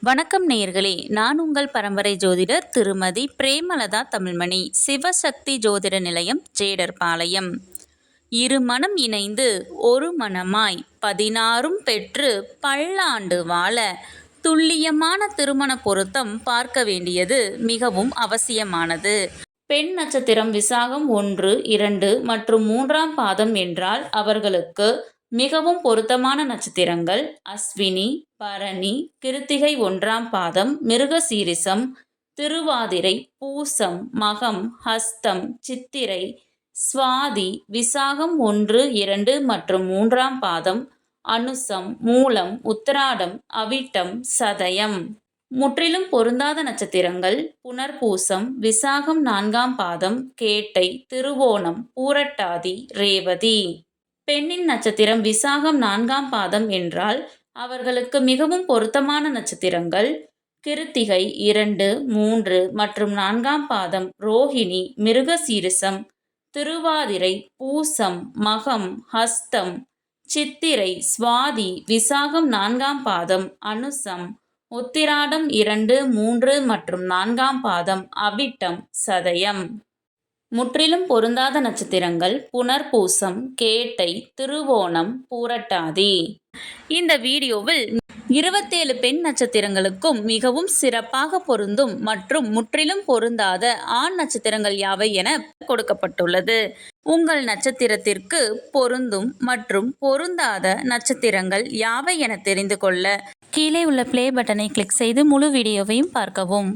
வணக்கம் நேயர்களே, நான் உங்கள் பரம்பரை ஜோதிடர் திருமதி பிரேமலதா தமிழ்மணி, சிவசக்தி ஜோதிட நிலையம், ஜேடர்பாளையம். இரு மனம் இணைந்து ஒரு மனமாய் 16ம் பெற்று பல்லாண்டு வாழ துல்லியமான திருமண பொருத்தம் பார்க்க வேண்டியது மிகவும் அவசியமானது. பெண் நட்சத்திரம் விசாகம் 1, 2 மற்றும் 3ஆம் பாதம் என்றால் அவர்களுக்கு மிகவும் பொருத்தமான நட்சத்திரங்கள் அஸ்வினி, பரணி, கிருத்திகை 1ஆம் பாதம், மிருகசீரிசம், திருவாதிரை, பூசம், மகம், ஹஸ்தம், சித்திரை, சுவாதி, விசாகம் 1, 2 மற்றும் 3ஆம் பாதம், அனுசம், மூலம், உத்திராடம், அவிட்டம், சதயம். முற்றிலும் பொருந்தாத நட்சத்திரங்கள் புனர்பூசம், விசாகம் 4ஆம் பாதம், கேட்டை, திருவோணம், பூரட்டாதி, ரேவதி. பெண்ணின் நட்சத்திரம் விசாகம் 4ஆம் பாதம் என்றால் அவர்களுக்கு மிகவும் பொருத்தமான நட்சத்திரங்கள் கிருத்திகை 2, 3 மற்றும் 4ஆம் பாதம், ரோஹிணி, மிருகசீரிசம், திருவாதிரை, பூசம், மகம், ஹஸ்தம், சித்திரை, சுவாதி, விசாகம் 4ஆம் பாதம், அனுசம், உத்திராடம் 2, 3 மற்றும் 4ஆம் பாதம், அவிட்டம், சதயம். முற்றிலும் பொருந்தாத நட்சத்திரங்கள் புனர்பூசம், கேட்டை, திருவோணம், பூரட்டாதி. இந்த வீடியோவில் 27 பெண் நட்சத்திரங்களுக்கும் மிகவும் சிறப்பாக பொருந்தும் மற்றும் முற்றிலும் பொருந்தாத ஆண் நட்சத்திரங்கள் யாவை என கொடுக்கப்பட்டுள்ளது. உங்கள் நட்சத்திரத்திற்கு பொருந்தும் மற்றும் பொருந்தாத நட்சத்திரங்கள் யாவை என தெரிந்து கொள்ள கீழே உள்ள ப்ளே பட்டனை கிளிக் செய்து முழு வீடியோவையும் பார்க்கவும்.